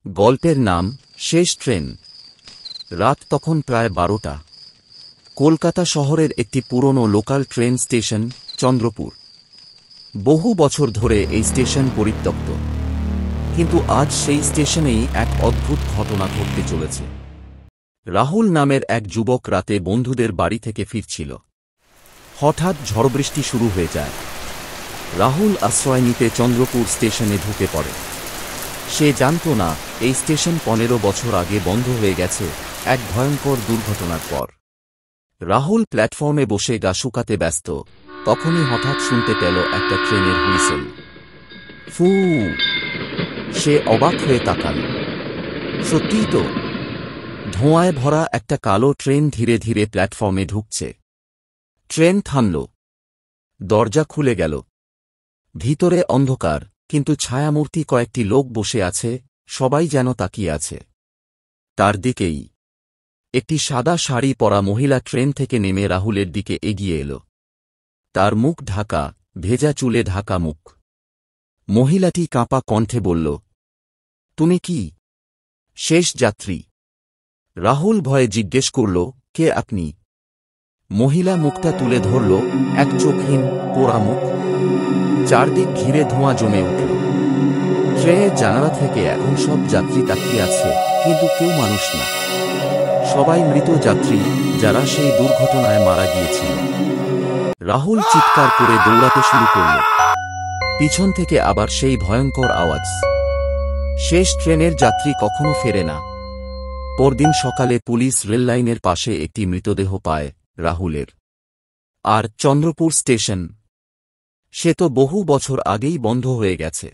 গল্পের নাম শেষ ট্রেন। রাত তখন প্রায় 12টা। কলকাতা শহরের একটি পুরনো লোকাল ট্রেন স্টেশন, চন্দ্রপুর। বহু বছর ধরে এই স্টেশন পরিত্যক্ত, কিন্তু আজ সেই স্টেশনেই এক অদ্ভুত ঘটনা ঘটতে চলেছে। রাহুল নামের এক যুবক রাতে বন্ধুদের বাড়ি থেকে ফিরছিল। হঠাৎ ঝড়বৃষ্টি শুরু হয়ে যায়। রাহুল আশ্রয় নিতে চন্দ্রপুর স্টেশনে ঢুকে পড়ে। সে জানত না এই স্টেশন 15 বছর আগে বন্ধ হয়ে গেছে এক ভয়ঙ্কর দুর্ঘটনার পর। রাহুল প্ল্যাটফর্মে বসে গা শুকাতে ব্যস্ত, তখনই হঠাৎ শুনতে পেল একটা ট্রেনের হুইসেল। ফু! সে অবাক হয়ে তাকাল। সত্যিই তো, ধোঁয়ায় ভরা একটা কালো ট্রেন ধীরে ধীরে প্ল্যাটফর্মে ঢুকছে। ট্রেন থামল। দরজা খুলে গেল। ভিতরে অন্ধকার, কিন্তু ছায়ামূর্তি কয়েকটি লোক বসে আছে, সবাই যেন তাকিয়ে আছে তার দিকেই। একটি সাদা শাড়ি পরা মহিলা ট্রেন থেকে নেমে রাহুলের দিকে এগিয়ে এল। তার মুখ ঢাকা, ভেজা চুলে ঢাকা মুখ। মহিলাটি কাঁপা কণ্ঠে বলল, তুমি কি শেষ যাত্রী? রাহুল ভয়ে জিজ্ঞেস করল, কে আপনি? মহিলা মুখটা তুলে ধরল, এক চোখহীন, পোড়া মুখ। চারদিক ঘিরে ধোঁয়া জমে উঠল। ট্রেনের জানালা থেকে এখন সব যাত্রী তাকিয়ে আছে, কিন্তু কেউ মানুষ না। সবাই মৃত যাত্রী, যারা সেই দুর্ঘটনায় মারা গিয়েছিল। রাহুল চিৎকার করে দৌড়াতে শুরু করল। পিছন থেকে আবার সেই ভয়ঙ্কর আওয়াজ। শেষ ট্রেনের যাত্রী কখনো ফেরে না। পরদিন সকালে পুলিশ রেললাইনের পাশে একটি মৃতদেহ পায়, রাহুলের। আর চন্দ্রপুর স্টেশন, সে তো বহু বছর আগেই বন্ধ হয়ে গেছে।